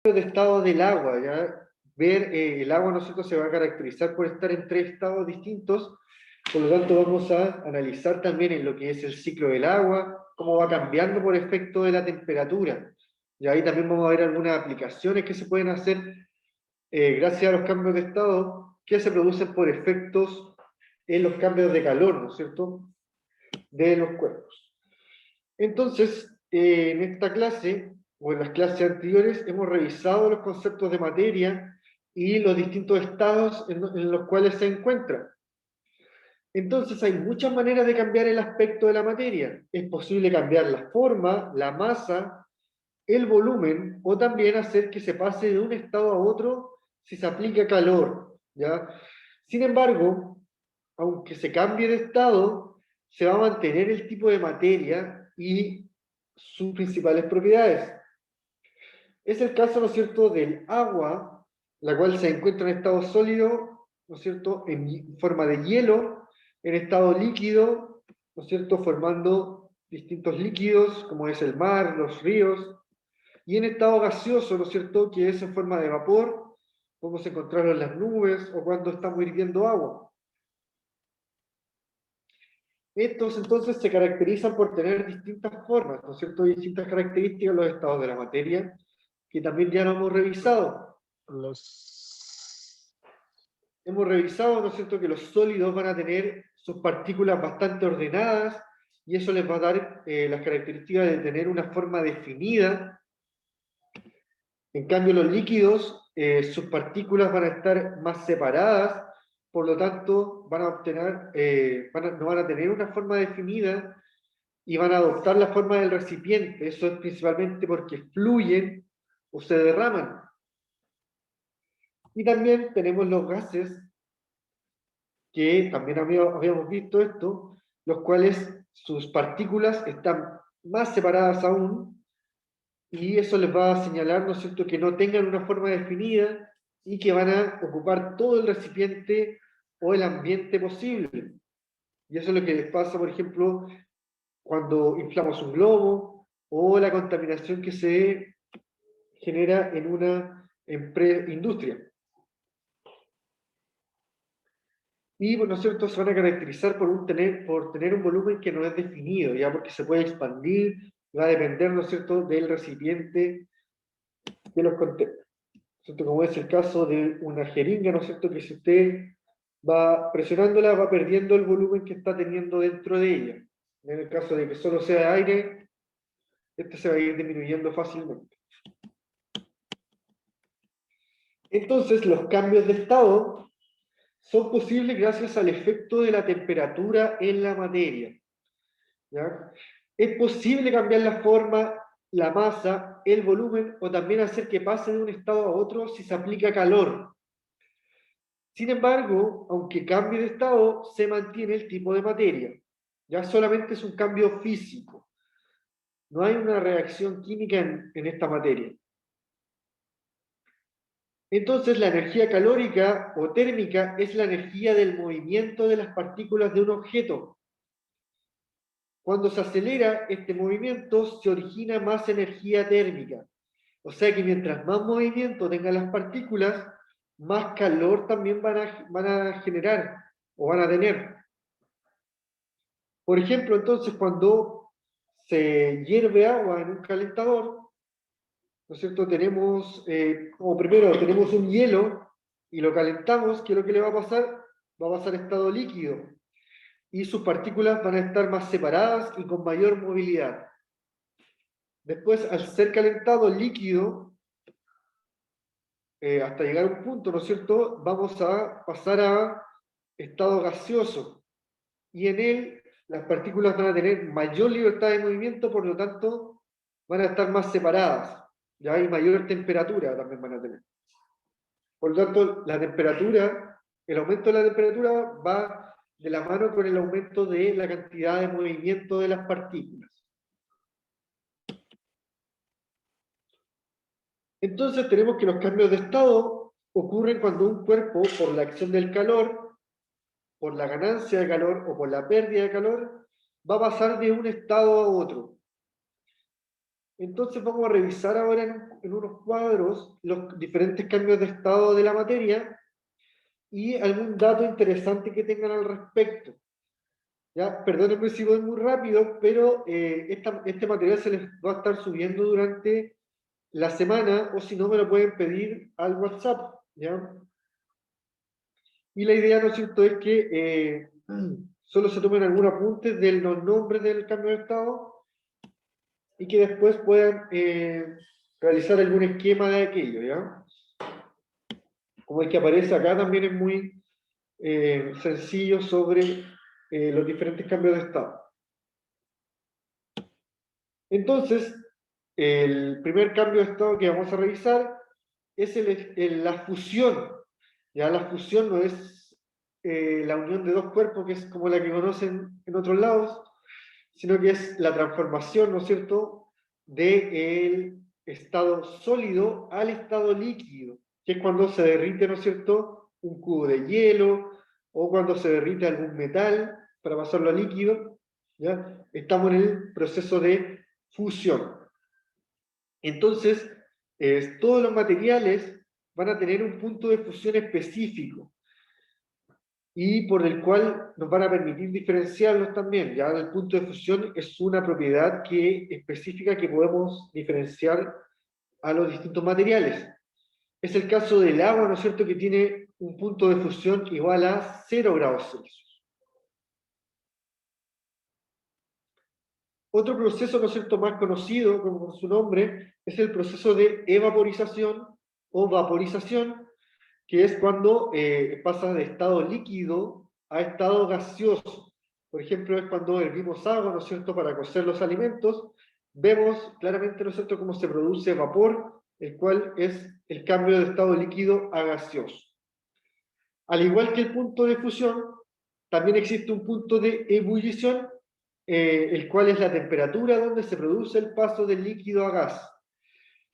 de estado del agua, ¿ya? Ver el agua, ¿no es cierto?, se va a caracterizar por estar en tres estados distintos, por lo tanto vamos a analizar también en lo que es el ciclo del agua, cómo va cambiando por efecto de la temperatura. Y ahí también vamos a ver algunas aplicaciones que se pueden hacer gracias a los cambios de estado que se producen por efectos en los cambios de calor, ¿no es cierto?, de los cuerpos. Entonces, en esta clase, o en las clases anteriores, hemos revisado los conceptos de materia y los distintos estados en los cuales se encuentra. Entonces, hay muchas maneras de cambiar el aspecto de la materia. Es posible cambiar la forma, la masa, el volumen, o también hacer que se pase de un estado a otro si se aplica calor, ¿ya? Sin embargo, aunque se cambie de estado, se va a mantener el tipo de materia y sus principales propiedades. Es el caso, ¿no es cierto?, del agua, la cual se encuentra en estado sólido, ¿no es cierto?, en forma de hielo, en estado líquido, ¿no es cierto?, formando distintos líquidos, como es el mar, los ríos, y en estado gaseoso, ¿no es cierto?, que es en forma de vapor, podemos encontrarlo en las nubes o cuando estamos hirviendo agua. Estos entonces se caracterizan por tener distintas formas, ¿no es cierto?, distintas características los estados de la materia, que también ya lo hemos revisado. Hemos revisado, ¿no es cierto?, que los sólidos van a tener sus partículas bastante ordenadas, y eso les va a dar las características de tener una forma definida. En cambio, los líquidos, sus partículas van a estar más separadas, por lo tanto, van a obtener, no van a tener una forma definida y van a adoptar la forma del recipiente. Eso es principalmente porque fluyen o se derraman. Y también tenemos los gases, que también habíamos visto esto, los cuales sus partículas están más separadas aún, y eso les va a señalar, ¿no es cierto?, que no tengan una forma definida y que van a ocupar todo el recipiente o el ambiente posible. Y eso es lo que les pasa, por ejemplo, cuando inflamos un globo, o la contaminación que se genera en una industria. Y, ¿no es cierto?, se van a caracterizar por tener un volumen que no es definido, ya, porque se puede expandir, va a depender, ¿no es cierto?, del recipiente que los contenga. ¿Cierto? Como es el caso de una jeringa, ¿no es cierto?, que si usted va presionándola, va perdiendo el volumen que está teniendo dentro de ella. En el caso de que solo sea aire, este se va a ir disminuyendo fácilmente. Entonces, los cambios de estado son posibles gracias al efecto de la temperatura en la materia, ¿ya? Es posible cambiar la forma, la masa, el volumen, o también hacer que pase de un estado a otro si se aplica calor. Sin embargo, aunque cambie de estado, se mantiene el tipo de materia. Ya solamente es un cambio físico. No hay una reacción química en esta materia. Entonces, la energía calórica o térmica es la energía del movimiento de las partículas de un objeto. Cuando se acelera este movimiento, se origina más energía térmica. O sea que mientras más movimiento tengan las partículas, más calor también van a generar o van a tener. Por ejemplo, entonces, cuando se hierve agua en un calentador, ¿no es cierto?, tenemos, como primero, tenemos un hielo y lo calentamos, ¿qué es lo que le va a pasar? Va a pasar a estado líquido y sus partículas van a estar más separadas y con mayor movilidad. Después, al ser calentado líquido, hasta llegar a un punto, ¿no es cierto?, vamos a pasar a estado gaseoso, y en él las partículas van a tener mayor libertad de movimiento, por lo tanto van a estar más separadas, ya hay mayor temperatura también van a tener. Por lo tanto, la temperatura, el aumento de la temperatura va de la mano con el aumento de la cantidad de movimiento de las partículas. Entonces tenemos que los cambios de estado ocurren cuando un cuerpo, por la acción del calor, por la ganancia de calor o por la pérdida de calor, va a pasar de un estado a otro. Entonces vamos a revisar ahora en unos cuadros los diferentes cambios de estado de la materia y algún dato interesante que tengan al respecto. ¿Ya? Perdónenme si voy muy rápido, pero este material se les va a estar subiendo durante la semana, o si no me lo pueden pedir al WhatsApp. ¿Ya? Y la idea, ¿no es cierto?, es que solo se tomen algunos apuntes de los nombres del cambio de estado y que después puedan realizar algún esquema de aquello, ¿ya? Como el que aparece acá también es muy sencillo sobre los diferentes cambios de estado. Entonces, el primer cambio de estado que vamos a revisar es la fusión. Ya la fusión no es la unión de dos cuerpos, que es como la que conocen en otros lados, sino que es la transformación, ¿no es cierto?, del estado sólido al estado líquido, que es cuando se derrite, ¿no es cierto?, un cubo de hielo, o cuando se derrite algún metal para pasarlo a líquido, ¿ya? Estamos en el proceso de fusión. Entonces, todos los materiales van a tener un punto de fusión específico y por el cual nos van a permitir diferenciarlos también. Ya el punto de fusión es una propiedad específica que podemos diferenciar a los distintos materiales. Es el caso del agua, ¿no es cierto?, que tiene un punto de fusión igual a 0 grados Celsius. Otro proceso, ¿no es cierto?, más conocido como por su nombre, es el proceso de evaporización o vaporización, que es cuando pasa de estado líquido a estado gaseoso. Por ejemplo, es cuando hervimos agua, ¿no es cierto?, para cocer los alimentos, vemos claramente, ¿no es cierto?, cómo se produce vapor, el cual es el cambio de estado líquido a gaseoso. Al igual que el punto de fusión, también existe un punto de ebullición, el cual es la temperatura donde se produce el paso del líquido a gas.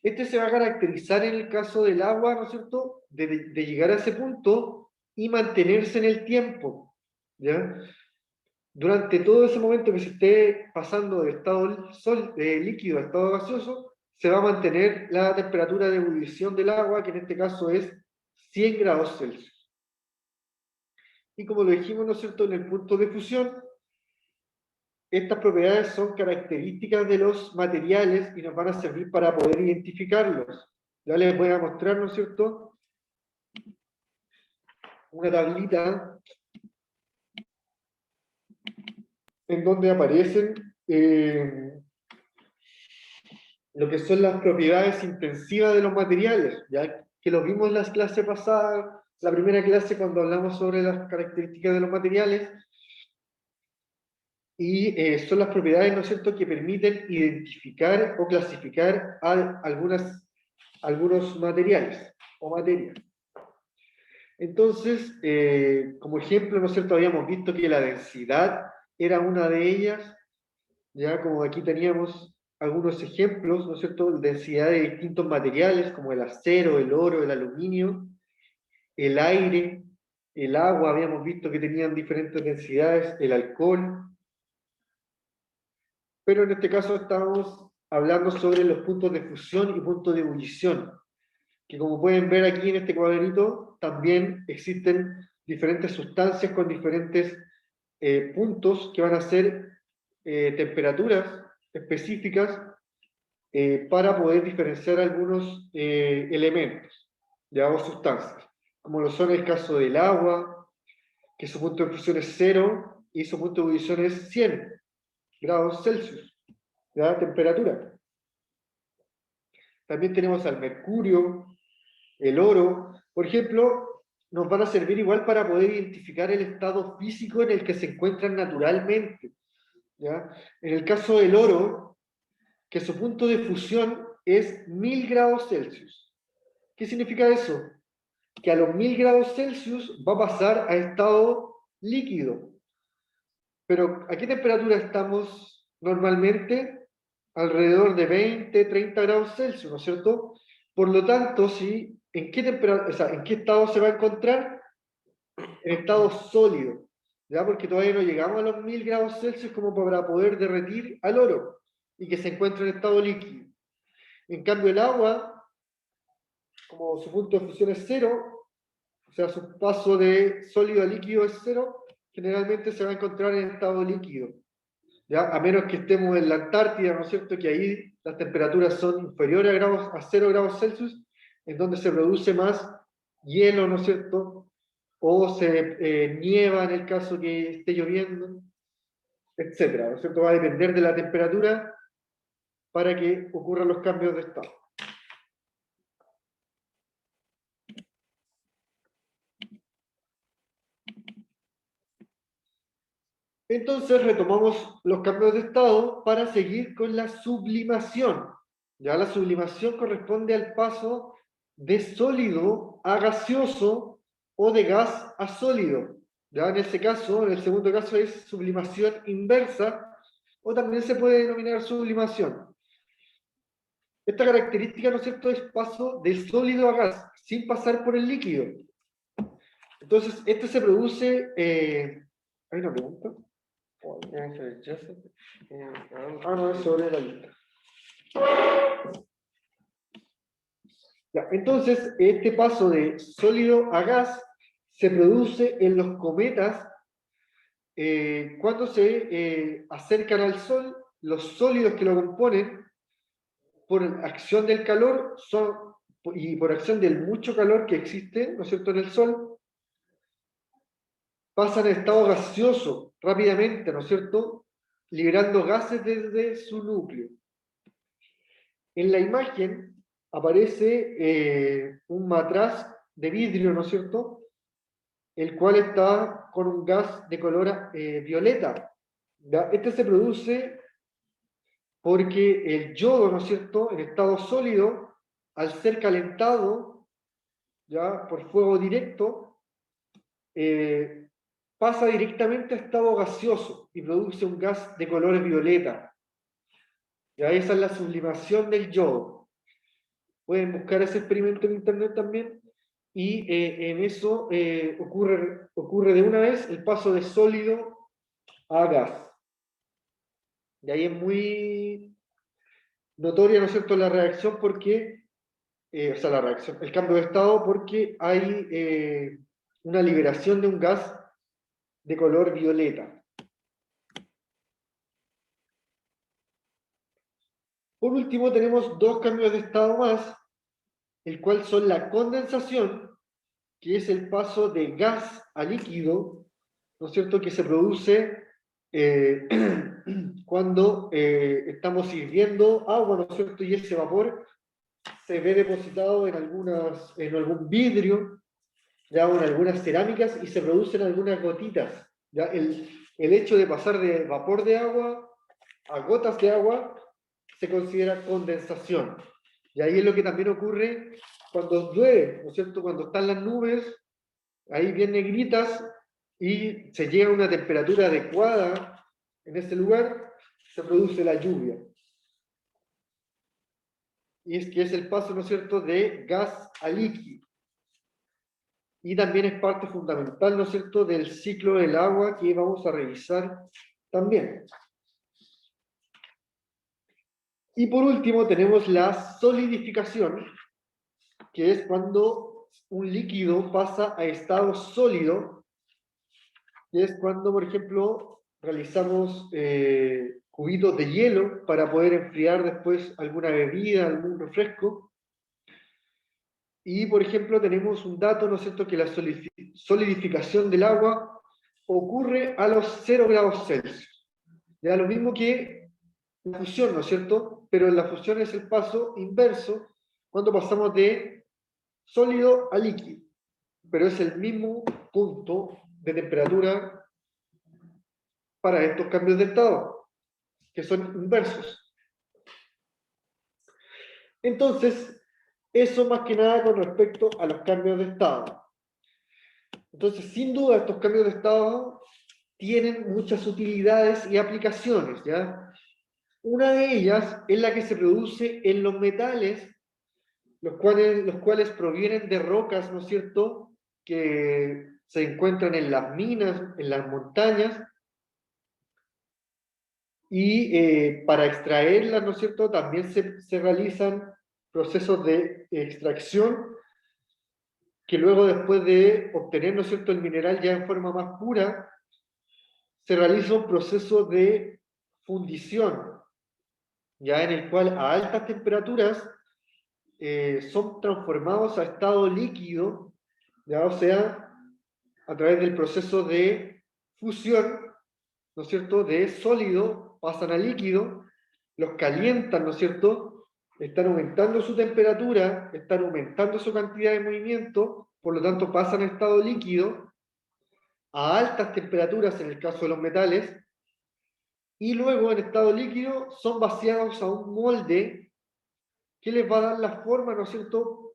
Este se va a caracterizar en el caso del agua, ¿no es cierto?, de llegar a ese punto y mantenerse en el tiempo, ¿ya? Durante todo ese momento que se esté pasando de estado líquido a estado gaseoso, se va a mantener la temperatura de ebullición del agua, que en este caso es 100 grados Celsius. Y como lo dijimos, ¿no es cierto?, en el punto de fusión, estas propiedades son características de los materiales y nos van a servir para poder identificarlos. Ya les voy a mostrar, ¿no es cierto?, una tablita en donde aparecen lo que son las propiedades intensivas de los materiales, ya que lo vimos en las clases pasadas, la primera clase cuando hablamos sobre las características de los materiales, y son las propiedades, ¿no es cierto?, que permiten identificar o clasificar algunos materiales o materias. Entonces, como ejemplo, ¿no es cierto?, habíamos visto que la densidad era una de ellas, ya como aquí teníamos algunos ejemplos, ¿no es cierto?, densidad de distintos materiales como el acero, el oro, el aluminio, el aire, el agua, habíamos visto que tenían diferentes densidades, el alcohol, pero en este caso estamos hablando sobre los puntos de fusión y puntos de ebullición, que como pueden ver aquí en este cuadrito, también existen diferentes sustancias con diferentes puntos que van a ser temperaturas específicas para poder diferenciar algunos elementos, ya, o sustancias, como lo son el caso del agua, que su punto de fusión es 0 y su punto de ebullición es 100 grados Celsius, ¿ya? Temperatura. También tenemos al mercurio, el oro, por ejemplo, nos van a servir igual para poder identificar el estado físico en el que se encuentran naturalmente, ¿ya? En el caso del oro, que su punto de fusión es 1000 grados Celsius. ¿Qué significa eso? Que a los 1000 grados Celsius va a pasar a estado líquido. Pero ¿a qué temperatura estamos normalmente? Alrededor de 20, 30 grados Celsius, ¿no es cierto? Por lo tanto, ¿en qué ¿en qué estado se va a encontrar? En estado sólido, ¿ya? Porque todavía no llegamos a los 1000 grados Celsius como para poder derretir al oro y que se encuentre en estado líquido. En cambio, el agua, como su punto de fusión es cero, o sea, su paso de sólido a líquido es cero, generalmente se va a encontrar en estado líquido. ¿Ya? A menos que estemos en la Antártida, ¿no es cierto? Que ahí las temperaturas son inferiores a 0 grados Celsius, en donde se produce más hielo, ¿no es cierto? O se nieva en el caso que esté lloviendo, etcétera, ¿no es cierto? Va a depender de la temperatura para que ocurran los cambios de estado. Entonces retomamos los cambios de estado para seguir con la sublimación. Ya la sublimación corresponde al paso de sólido a gaseoso o de gas a sólido. Ya en este caso, en el segundo caso es sublimación inversa o también se puede denominar sublimación. Esta característica, ¿no es cierto?, es paso del sólido a gas sin pasar por el líquido. Entonces, este se produce... ¿hay una pregunta? No, es sobre la lista. Ya, entonces, este paso de sólido a gas se produce en los cometas cuando se acercan al Sol. Los sólidos que lo componen, por acción del calor y por acción del mucho calor que existe, ¿no es cierto?, en el Sol, pasan a estado gaseoso rápidamente, ¿no es cierto?, liberando gases desde su núcleo. En la imagen aparece un matraz de vidrio, ¿no es cierto?, el cual está con un gas de color violeta. ¿Ya? Este se produce porque el yodo, ¿no es cierto?, en estado sólido, al ser calentado ya por fuego directo, pasa directamente a estado gaseoso y produce un gas de color violeta. Ya esa es la sublimación del yodo. Pueden buscar ese experimento en internet también, y en eso ocurre de una vez el paso de sólido a gas. Y ahí es muy notoria, ¿no es cierto?, la reacción porque, o sea, la reacción, el cambio de estado, porque hay una liberación de un gas de color violeta. Por último, tenemos dos cambios de estado más, el cual son la condensación, que es el paso de gas a líquido, ¿no es cierto?, que se produce eh, cuando estamos hirviendo agua, ¿no es cierto?, y ese vapor se ve depositado en algún vidrio, ya, o en algunas cerámicas, y se producen algunas gotitas. ¿Ya? El hecho de pasar de vapor de agua a gotas de agua se considera condensación. Y ahí es lo que también ocurre cuando llueve, ¿no es cierto?, cuando están las nubes ahí bien negritas y se llega a una temperatura adecuada en ese lugar, se produce la lluvia. Y es que es el paso, ¿no es cierto?, de gas a líquido. Y también es parte fundamental, ¿no es cierto?, del ciclo del agua que vamos a revisar también. Y por último tenemos la solidificación, que es cuando un líquido pasa a estado sólido, que es cuando, por ejemplo, realizamos cubitos de hielo para poder enfriar después alguna bebida, algún refresco. Y, por ejemplo, tenemos un dato, ¿no es cierto?, que la solidificación del agua ocurre a los 0 grados Celsius. Ya lo mismo que la fusión, ¿no es cierto? Pero en la fusión es el paso inverso cuando pasamos de sólido a líquido. Pero es el mismo punto de temperatura para estos cambios de estado, que son inversos. Entonces, eso más que nada con respecto a los cambios de estado. Entonces, sin duda, estos cambios de estado tienen muchas utilidades y aplicaciones, ¿ya? Una de ellas es la que se produce en los metales, los cuales provienen de rocas, ¿no es cierto?, que se encuentran en las minas, en las montañas, y para extraerlas, ¿no es cierto?, también se realizan procesos de extracción, que luego después de obtener, ¿no es cierto?, el mineral ya en forma más pura, se realiza un proceso de fundición, ya en el cual a altas temperaturas son transformados a estado líquido, ya, o sea, a través del proceso de fusión, ¿no es cierto?, de sólido pasan a líquido, los calientan, ¿no es cierto?, están aumentando su temperatura, están aumentando su cantidad de movimiento, por lo tanto pasan a estado líquido, a altas temperaturas en el caso de los metales, y luego en estado líquido son vaciados a un molde que les va a dar la forma, ¿no es cierto?,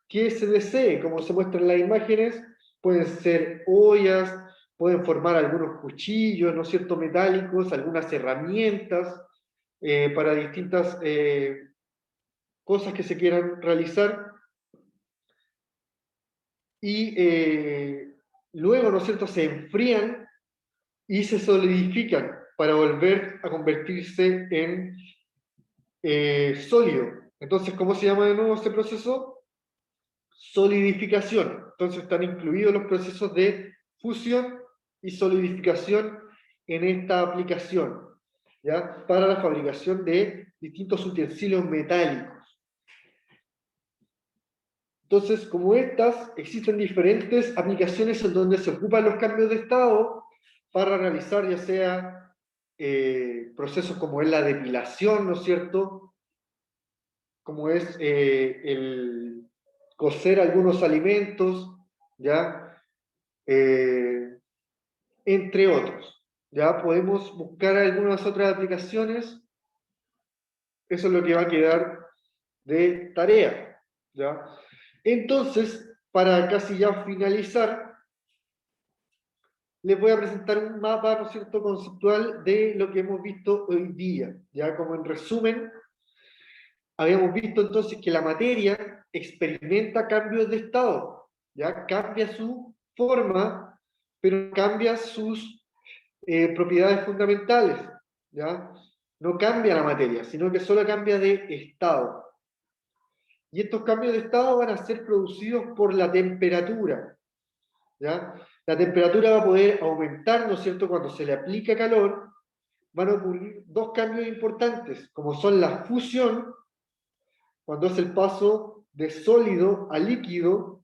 que se desee, como se muestra en las imágenes. Pueden ser ollas, pueden formar algunos cuchillos, ¿no es cierto?, metálicos, algunas herramientas para distintas cosas que se quieran realizar. Y luego, ¿no es cierto?, se enfrían y se solidifican para volver a convertirse en sólido. Entonces, ¿cómo se llama de nuevo este proceso? Solidificación. Entonces están incluidos los procesos de fusión y solidificación en esta aplicación, ¿ya?, para la fabricación de distintos utensilios metálicos. Entonces, como estas, existen diferentes aplicaciones en donde se ocupan los cambios de estado para realizar ya sea procesos como es la depilación, ¿no es cierto?, como es el cocer algunos alimentos, ¿ya? Entre otros. Ya podemos buscar algunas otras aplicaciones. Eso es lo que va a quedar de tarea, ¿ya? Entonces, para casi ya finalizar, les voy a presentar un mapa, ¿no es cierto?, conceptual de lo que hemos visto hoy día. Ya como en resumen, habíamos visto entonces que la materia experimenta cambios de estado, ya cambia su forma, pero cambia sus propiedades fundamentales, ya no cambia la materia, sino que solo cambia de estado. Y estos cambios de estado van a ser producidos por la temperatura, ¿ya? La temperatura va a poder aumentar, ¿no es cierto?, cuando se le aplica calor. Van a ocurrir dos cambios importantes, como son la fusión, cuando es el paso de sólido a líquido,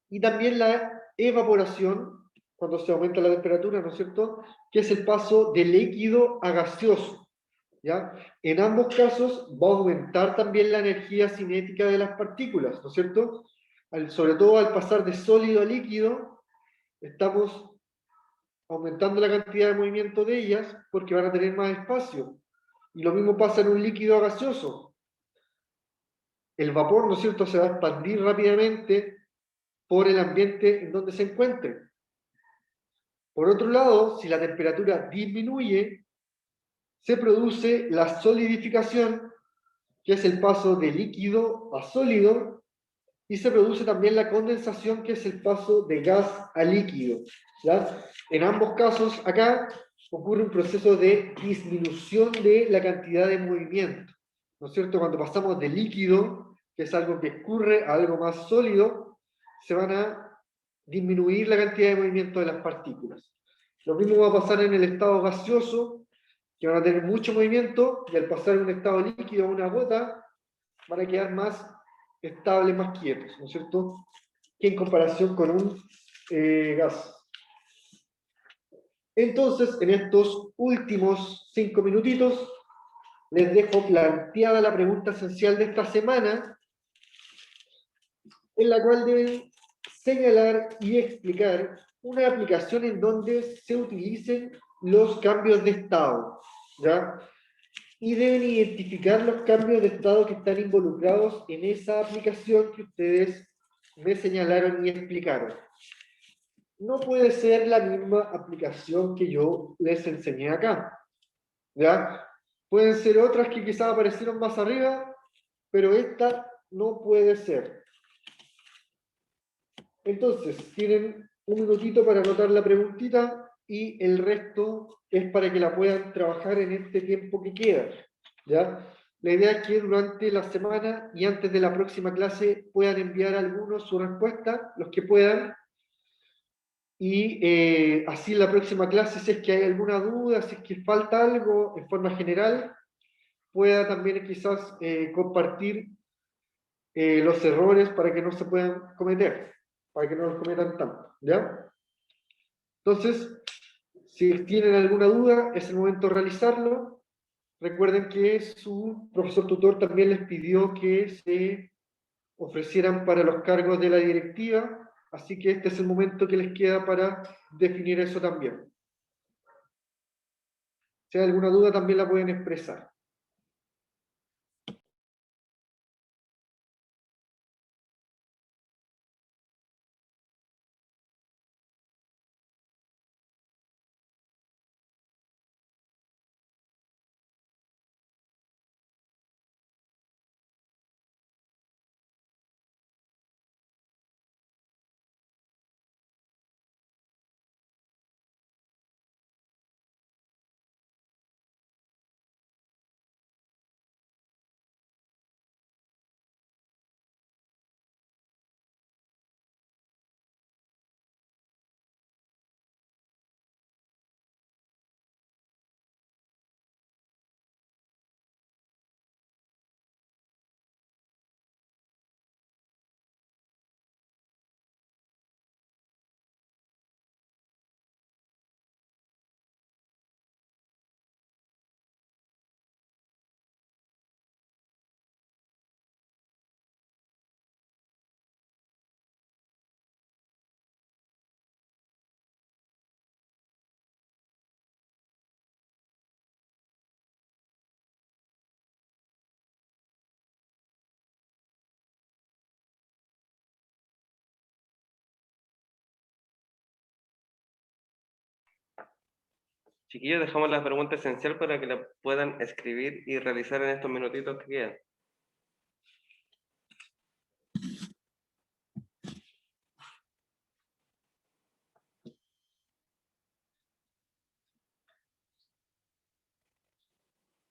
y también la evaporación, cuando se aumenta la temperatura, ¿no es cierto?, que es el paso de líquido a gaseoso, ¿ya? En ambos casos va a aumentar también la energía cinética de las partículas, ¿no es cierto? Sobre todo al pasar de sólido a líquido, estamos aumentando la cantidad de movimiento de ellas porque van a tener más espacio. Y lo mismo pasa en un líquido a gaseoso. El vapor, ¿no es cierto?, se va a expandir rápidamente por el ambiente en donde se encuentre. Por otro lado, si la temperatura disminuye, se produce la solidificación, que es el paso de líquido a sólido, y se produce también la condensación, que es el paso de gas a líquido, ¿ya? En ambos casos, acá ocurre un proceso de disminución de la cantidad de movimiento, ¿no es cierto? Cuando pasamos de líquido, que es algo que escurre, a algo más sólido, se van a disminuir la cantidad de movimiento de las partículas. Lo mismo va a pasar en el estado gaseoso, que van a tener mucho movimiento, y al pasar de un estado líquido a una gota, van a quedar más estables, más quietos, ¿no es cierto?, que en comparación con un gas. Entonces, en estos últimos 5 minutitos, les dejo planteada la pregunta esencial de esta semana, en la cual deben señalar y explicar una aplicación en donde se utilicen los cambios de estado, ¿ya? Y deben identificar los cambios de estado que están involucrados en esa aplicación que ustedes me señalaron y explicaron. No puede ser la misma aplicación que yo les enseñé acá, ¿ya? Pueden ser otras que quizás aparecieron más arriba, pero esta no puede ser. Entonces, tienen un minutito para anotar la preguntita y el resto es para que la puedan trabajar en este tiempo que queda, ¿ya? La idea es que durante la semana y antes de la próxima clase puedan enviar algunos su respuesta, los que puedan, y así en la próxima clase, si es que hay alguna duda, si es que falta algo en forma general, pueda también quizás compartir los errores para que no se puedan cometer, para que no los cometan tanto, ¿ya? Entonces, si tienen alguna duda, es el momento de realizarlo. Recuerden que su profesor tutor también les pidió que se ofrecieran para los cargos de la directiva, así que este es el momento que les queda para definir eso también. Si hay alguna duda, también la pueden expresar. Chiquillos, dejamos la pregunta esencial para que la puedan escribir y realizar en estos minutitos que quedan.